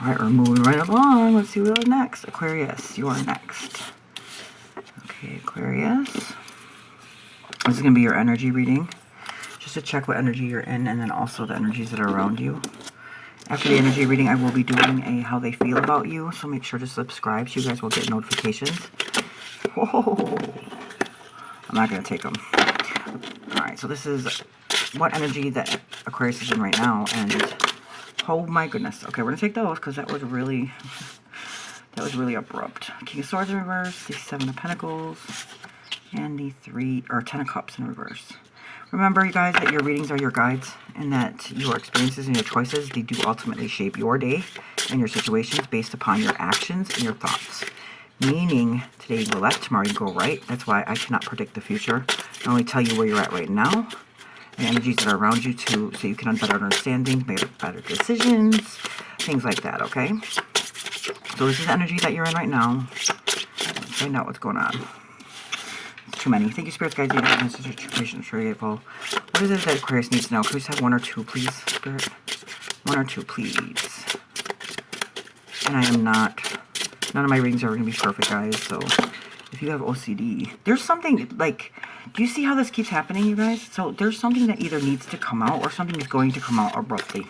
Alright, we're moving right along. Let's see what's next. Aquarius, you are next. Okay, Aquarius. This is going to be your energy reading. Just to check what energy you're in, and then also the energies that are around you. After the energy reading, I will be doing a how they feel about you, so make sure to subscribe so you guys will get notifications. Whoa. I'm not going to take them. Alright, so this is what energy that Aquarius is in right now, and oh my goodness. Okay, we're going to take those because that was really abrupt. King of Swords in reverse, the Seven of Pentacles, and the Ten of Cups in reverse. Remember, you guys, that your readings are your guides, and that your experiences and your choices, they do ultimately shape your day and your situations based upon your actions and your thoughts. Meaning, today you go left, tomorrow you go right. That's why I cannot predict the future. I only tell you where you're at right now, and energies that are around you so you can have better understanding, make better decisions, things like that, okay? So this is the energy that you're in right now. Let's find out what's going on. It's too many. Thank you, Spirit, guides, angels, information, sure grateful. What is it that Aquarius needs to know? Can we just have one or two, please, Spirit? One or two, please. And I am not... None of my readings are going to be perfect, guys, so... If you have OCD, there's something, like, do you see how this keeps happening, you guys? So there's something that either needs to come out or something is going to come out abruptly.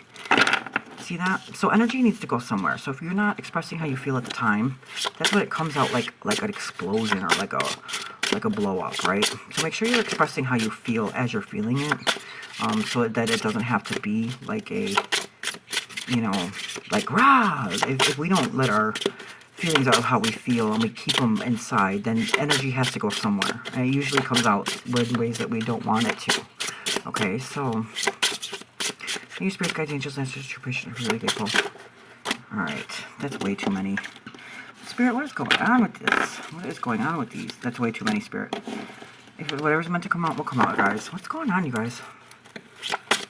See that? So energy needs to go somewhere. So if you're not expressing how you feel at the time, that's what it comes out like an explosion or like a blow up, right? So make sure you're expressing how you feel as you're feeling it, so that it doesn't have to be like a, you know, like rah. If we don't let our feelings out of how we feel and we keep them inside, then energy has to go somewhere, and it usually comes out in ways that we don't want it to. Okay, so thank you, Spirit, guides, angels, ancestors, true patience, really grateful. Alright, that's way too many. Spirit, what is going on with this? What is going on with these? That's way too many, Spirit. If whatever's meant to come out will come out, guys. What's going on, you guys?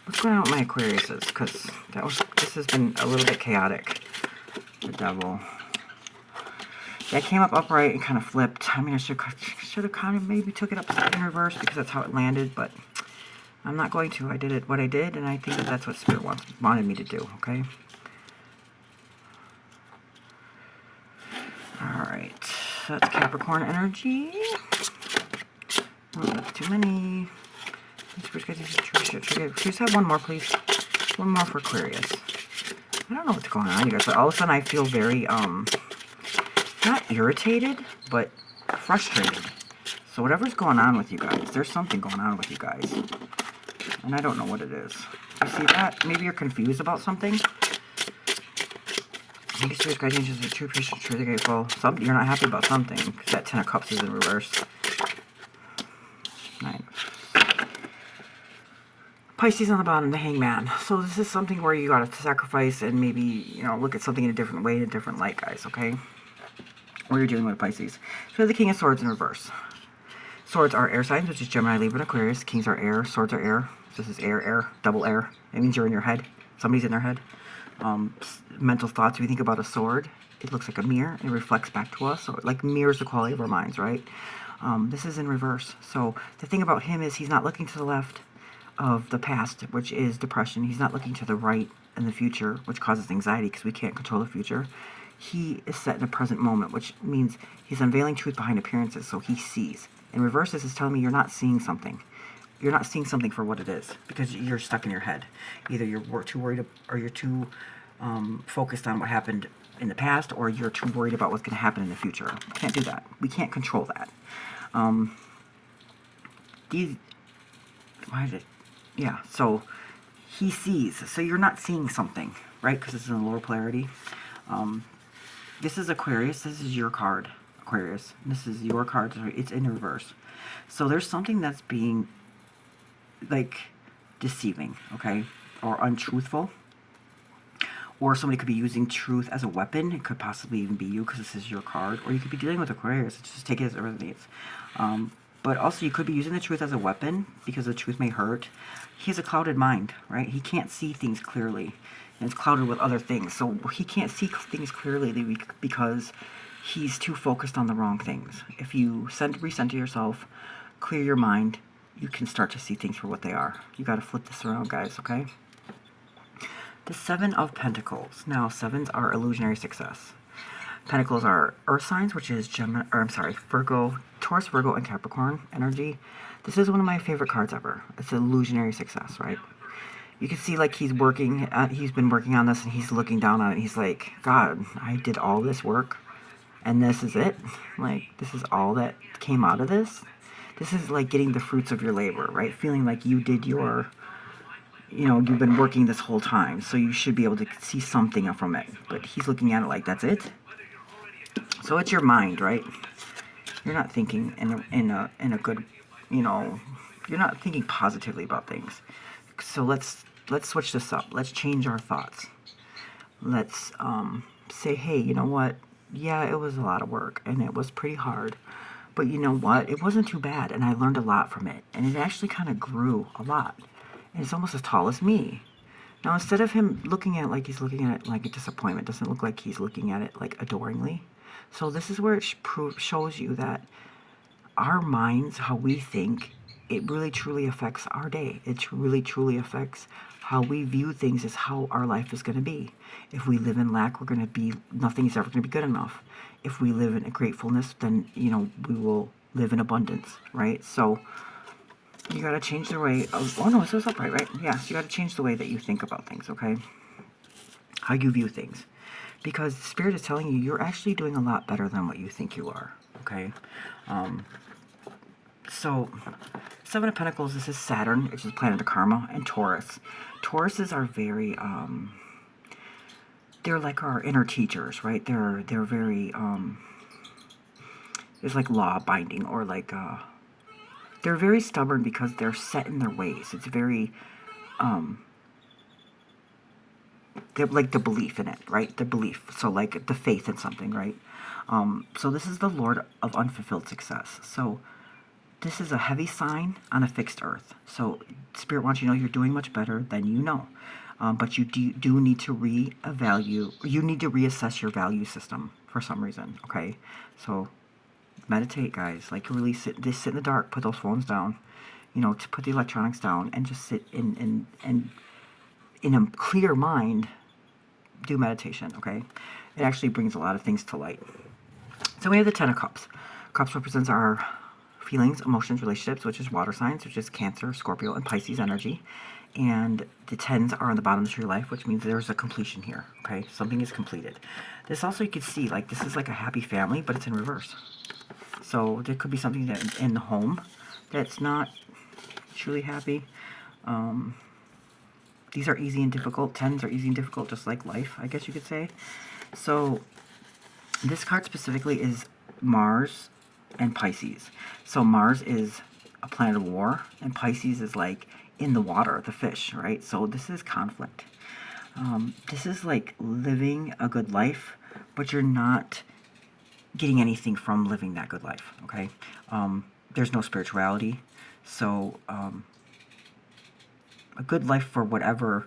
What's going on with my Aquariuses? Because this has been a little bit chaotic. The Devil. That came up upright and kind of flipped. I mean, I should have kind of maybe took it up in reverse because that's how it landed, but I'm not going to. I did what I did, and I think that that's what Spirit wanted me to do, okay? Alright, that's Capricorn energy. Oh, that's too many. Just have one more, please. One more for Aquarius. I don't know what's going on, you guys, but all of a sudden I feel very, not irritated, but frustrated. So whatever's going on with you guys, there's something going on with you guys. And I don't know what it is. You see that? Maybe you're confused about something. Maybe Spirit, guides, angels, are true, patient, truly grateful. You're not happy about something, because that Ten of Cups is in reverse. 9. Pisces on the bottom, the Hangman. So this is something where you gotta sacrifice and maybe, you know, look at something in a different way, in a different light, guys, okay? Or you're dealing with Pisces. So the King of Swords in reverse. Swords are air signs, which is Gemini, Libra, and Aquarius. Kings are air. Swords are air. This is air, double air. It means you're in your head. Somebody's in their head. Mental thoughts. If you think about a sword, it looks like a mirror. It reflects back to us. So it like mirrors the quality of our minds, right? This is in reverse. So the thing about him is he's not looking to the left of the past, which is depression. He's not looking to the right in the future, which causes anxiety because we can't control the future. He is set in the present moment, which means he's unveiling truth behind appearances, so he sees. In reverse, this is telling me you're not seeing something. You're not seeing something for what it is, because you're stuck in your head. Either you're too worried, or you're too focused on what happened in the past, or you're too worried about what's going to happen in the future. Can't do that. We can't control that. Why is it? Yeah, so he sees. So you're not seeing something, right? Because this is in lower polarity. This is Aquarius. This is your card, Aquarius. This is your card. It's in reverse. So there's something that's being, like, deceiving, okay? Or untruthful. Or somebody could be using truth as a weapon. It could possibly even be you because this is your card. Or you could be dealing with Aquarius. Just take it as it resonates. But also you could be using the truth as a weapon because the truth may hurt. He has a clouded mind, right? He can't see things clearly. And it's clouded with other things. So he can't see things clearly because he's too focused on the wrong things. If you recenter yourself, clear your mind, you can start to see things for what they are. You got to flip this around, guys, okay? The Seven of Pentacles. Now, sevens are illusionary success. Pentacles are earth signs, which is Virgo, Taurus, Virgo, and Capricorn energy. This is one of my favorite cards ever. It's illusionary success, right? You can see, like, he's been working on this, and he's looking down on it. He's like, God, I did all this work, and this is it? Like, this is all that came out of this? This is like getting the fruits of your labor, right? Feeling like you did your, you've been working this whole time, so you should be able to see something from it. But he's looking at it like, that's it? So it's your mind, right? You're not thinking in a good, you're not thinking positively about things. So let's switch this up. Let's change our thoughts. Let's say, hey, you know what? Yeah, it was a lot of work, and it was pretty hard. But you know what? It wasn't too bad, and I learned a lot from it. And it actually kind of grew a lot. And it's almost as tall as me. Now, instead of him looking at it like he's looking at it like a disappointment, doesn't look like he's looking at it like adoringly. So this is where it shows you that our minds, how we think, it really truly affects our day. It really truly affects how we view things, is how our life is going to be. If we live in lack, we're going to be, nothing's ever going to be good enough. If we live in gratefulness, then, we will live in abundance, right? So you got to change the way of, oh no, it says upright, right? Yeah, so you got to change the way that you think about things, okay? How you view things. Because Spirit is telling you, you're actually doing a lot better than what you think you are, okay? So, Seven of Pentacles, this is Saturn, which is the planet of karma, and Taurus. Tauruses are very, they're like our inner teachers, right? They're very, it's like law binding, or like, they're very stubborn because they're set in their ways. It's very, they're like the belief in it, right? The belief. So like the faith in something, right? So this is the Lord of unfulfilled success. So this is a heavy sign on a fixed earth. So Spirit wants you to know you're doing much better than you know. But you do need to you need to reassess your value system for some reason, okay? So meditate, guys. Like, really sit in the dark, put those phones down, to put the electronics down, and just sit in a clear mind, do meditation, okay? It actually brings a lot of things to light. So we have the Ten of Cups. Cups represents our feelings, emotions, relationships, which is water signs, which is Cancer, Scorpio, and Pisces energy. And the tens are on the bottom of your life, which means there's a completion here, okay? Something is completed. This also, you can see, like, this is like a happy family, but it's in reverse. So there could be something that in the home that's not truly happy. These are easy and difficult. Tens are easy and difficult, just like life, I guess you could say. So this card specifically is Mars and Pisces. So Mars is a planet of war, and Pisces is like in the water, the fish, right? So this is conflict. This is like living a good life, but you're not getting anything from living that good life, okay? There's no spirituality. So a good life for whatever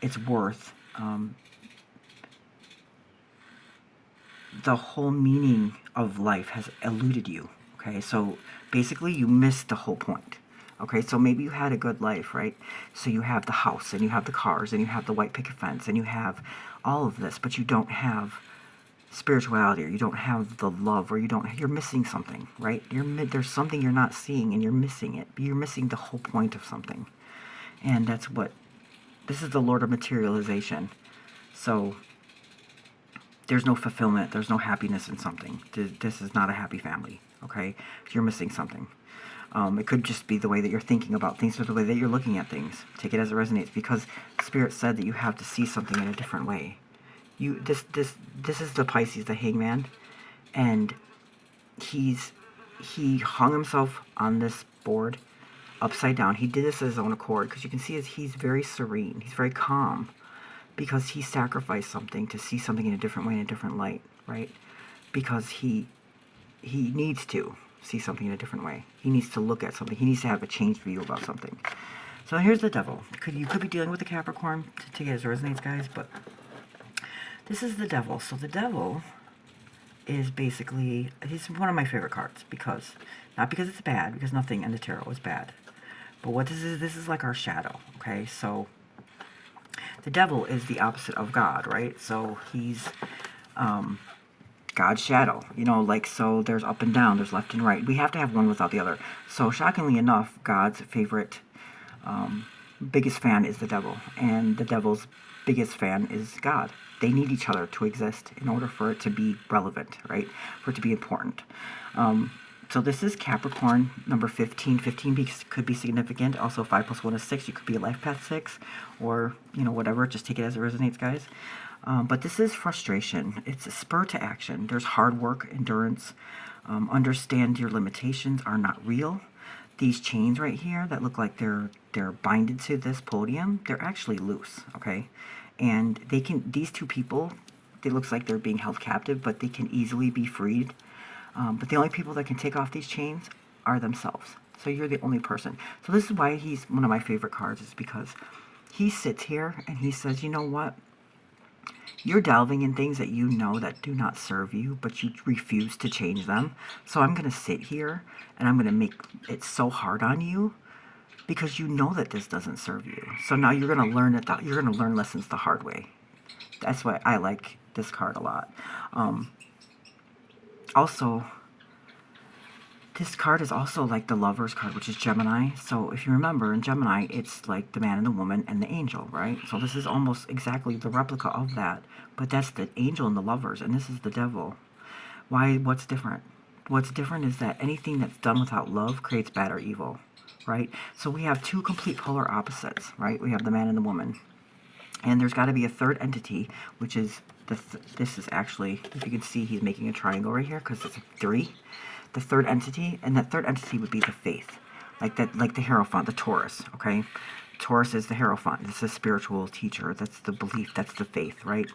it's worth, the whole meaning of life has eluded you, okay? So basically you missed the whole point, okay? So maybe you had a good life, right? So you have the house, and you have the cars, and you have the white picket fence, and you have all of this, but you don't have spirituality, or you don't have the love, or you're missing something, right? There's something you're not seeing, and you're missing it. You're missing the whole point of something. And that's what, this is the Lord of materialization. So there's no fulfillment, there's no happiness in something. This is not a happy family, okay? You're missing something. It could just be the way that you're thinking about things, or the way that you're looking at things. Take it as it resonates, because Spirit said that you have to see something in a different way. This is the Pisces, the hangman, and he hung himself on this board upside down. He did this of his own accord, because you can see he's very serene, he's very calm, because he sacrificed something to see something in a different way, in a different light, right? Because he needs to see something in a different way. He needs to look at something. He needs to have a changed view about something. So here's the Devil. You could be dealing with the Capricorn, to take it as it resonates, guys, but this is the Devil. So the Devil is basically, he's one of my favorite cards, because, not because it's bad, because nothing in the tarot is bad, but what this is like our shadow, okay? So the devil is the opposite of God, right? So he's God's shadow, you know, like, so there's up and down, there's left and right. We have to have one without the other. So shockingly enough, God's favorite, biggest fan is the devil, and the devil's biggest fan is God. They need each other to exist in order for it to be relevant, right? For it to be important. So this is Capricorn, number 15. 15 could be significant. Also, 5 plus 1 is 6. You could be a life path 6, or, you know, whatever. Just take it as it resonates, guys. But this is frustration. It's a spur to action. There's hard work, endurance. Understand your limitations are not real. These chains right here that look like they're binded to this podium, they're actually loose, okay? And they can, these two people, it looks like they're being held captive, but they can easily be freed. But the only people that can take off these chains are themselves. So you're the only person. So this is why he's one of my favorite cards, is because he sits here and he says, you know what? You're delving in things that you know that do not serve you, but you refuse to change them. So I'm going to sit here and I'm going to make it so hard on you because you know that this doesn't serve you. So now you're going to learn it. You're going to learn lessons the hard way. That's why I like this card a lot. Also, this card is also like the Lover's card, which is Gemini. So if you remember, in Gemini, it's like the man and the woman and the angel, right? So this is almost exactly the replica of that. But that's the angel and the Lovers, and this is the devil. Why? What's different? What's different is that anything that's done without love creates bad or evil, right? So we have two complete polar opposites, right? We have the man and the woman. And there's got to be a third entity, which is, this is actually, if you can see, he's making a triangle right here because it's a 3. The third entity, and that third entity would be the faith, like that, like the Hierophant, the Taurus, okay? Taurus is the Hierophant. It's a spiritual teacher. That's the belief. That's the faith, right?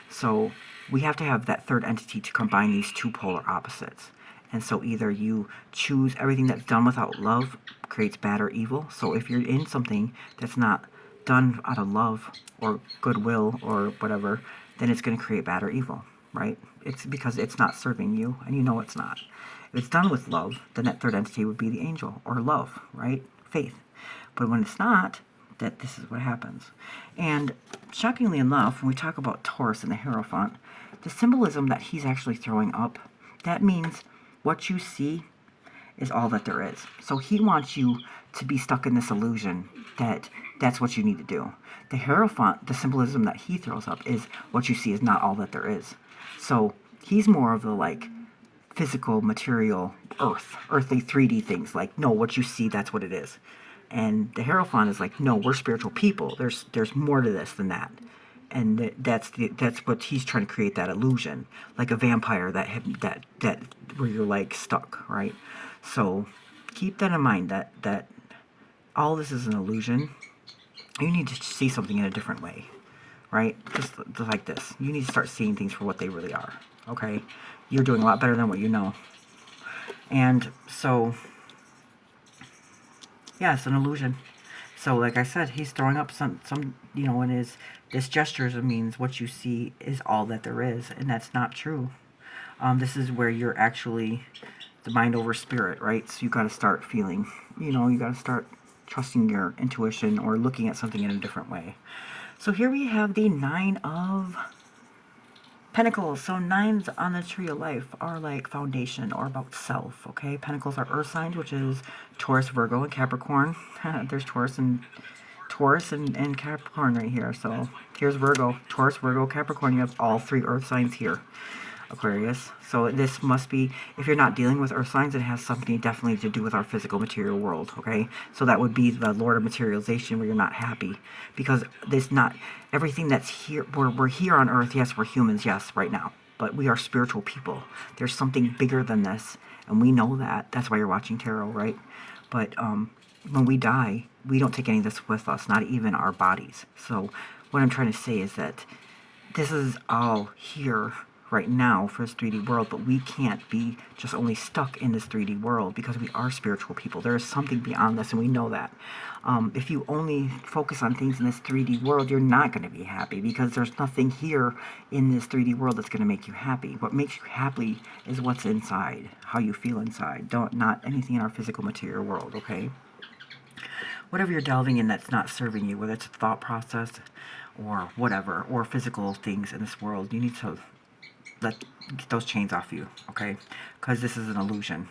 So we have to have that third entity to combine these two polar opposites. And so either you choose everything that's done without love creates bad or evil. So if you're in something that's not done out of love or goodwill or whatever, then it's going to create bad or evil, right? It's because it's not serving you, and you know it's not. If it's done with love, then that third entity would be the angel, or love, right? Faith. But when it's not, that this is what happens. And shockingly enough, when we talk about Taurus and the Hierophant, the symbolism that he's actually throwing up, that means what you see is all that there is. So he wants you to be stuck in this illusion that that's what you need to do. The Hierophant, the symbolism that he throws up is what you see is not all that there is. So he's more of the like physical, material, earthly 3D things. Like, no, what you see, that's what it is. And the Hierophant is like, no, we're spiritual people. There's more to this than that. And that's what he's trying to create, that illusion, like a vampire that where you're like stuck, right? So keep that in mind, that all this is an illusion. You need to see something in a different way, right? Just like this. You need to start seeing things for what they really are, okay? You're doing a lot better than what you know. And so, yeah, it's an illusion. So, like I said, he's throwing up some you know, and this gesture means what you see is all that there is, and that's not true. This is where you're actually the mind over spirit, right? So you got to start feeling, you know, you got to start trusting your intuition or looking at something in a different way. So here we have the 9 of Pentacles. So 9s on the tree of life are like foundation or about self, okay? Pentacles are earth signs, which is Taurus, Virgo, and Capricorn. There's Taurus and Capricorn right here. So here's Virgo, Taurus, Virgo, Capricorn. You have all 3 earth signs here, Aquarius. So this must be, if you're not dealing with earth signs, it has something definitely to do with our physical material world, okay? So that would be the Lord of Materialization, where you're not happy. Because there's not, everything that's here, we're here on earth, yes, we're humans, yes, right now. But we are spiritual people. There's something bigger than this, and we know that. That's why you're watching tarot, right? But when we die, we don't take any of this with us, not even our bodies. So what I'm trying to say is that this is all here right now for this 3D world, but we can't be just only stuck in this 3D world, because we are spiritual people. There is something beyond this, and we know that. If you only focus on things in this 3D world, you're not going to be happy, because there's nothing here in this 3D world that's going to make you happy. What makes you happy is what's inside, how you feel inside, not anything in our physical material world, okay? Whatever you're delving in that's not serving you, whether it's a thought process or whatever, or physical things in this world. You need to get those chains off you, okay? Because this is an illusion.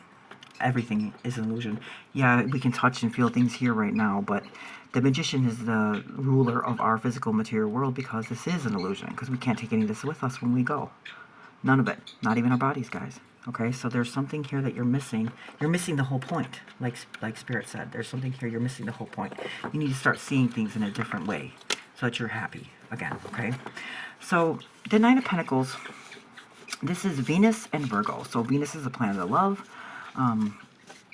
Everything is an illusion. Yeah, we can touch and feel things here right now, but the magician is the ruler of our physical material world, because this is an illusion, because we can't take any of this with us when we go. None of it. Not even our bodies, guys. Okay, so there's something here that you're missing. You're missing the whole point. Like Spirit said, there's something here, you're missing the whole point. You need to start seeing things in a different way so that you're happy again, okay? So, the Nine of Pentacles, this is Venus and Virgo. So Venus is the planet of love.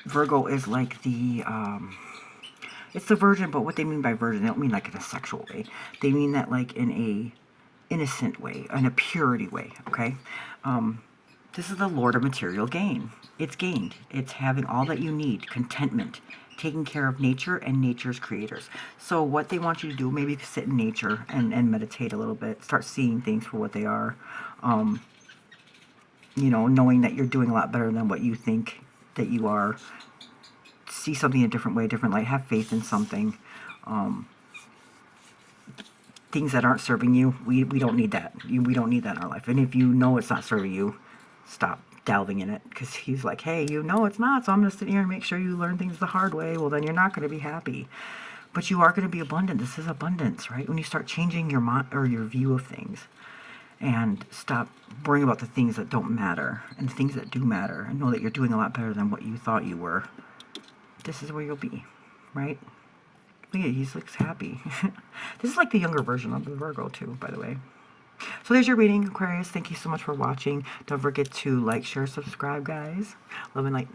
Virgo is like the, it's the virgin, but what they mean by virgin, they don't mean like in a sexual way. They mean that like in a innocent way, in a purity way, okay? This is the Lord of material gain. It's gained. It's having all that you need, contentment, taking care of nature and nature's creators. So what they want you to do, maybe sit in nature and meditate a little bit, start seeing things for what they are. You know, knowing that you're doing a lot better than what you think that you are. See something a different way, a different light. Have faith in something. Things that aren't serving you, we don't need that. We don't need that in our life. And if you know it's not serving you, stop delving in it. Because he's like, hey, you know it's not, so I'm going to sit here and make sure you learn things the hard way. Well, then you're not going to be happy. But you are going to be abundant. This is abundance, right? When you start changing your mind or your view of things. And stop worrying about the things that don't matter and the things that do matter, and know that you're doing a lot better than what you thought you were. This is where you'll be, right? Look at, he looks happy. This is like the younger version of the Virgo too, by the way. So there's your reading, Aquarius. Thank you so much for watching. Don't forget to like, share, subscribe, guys. Love and light.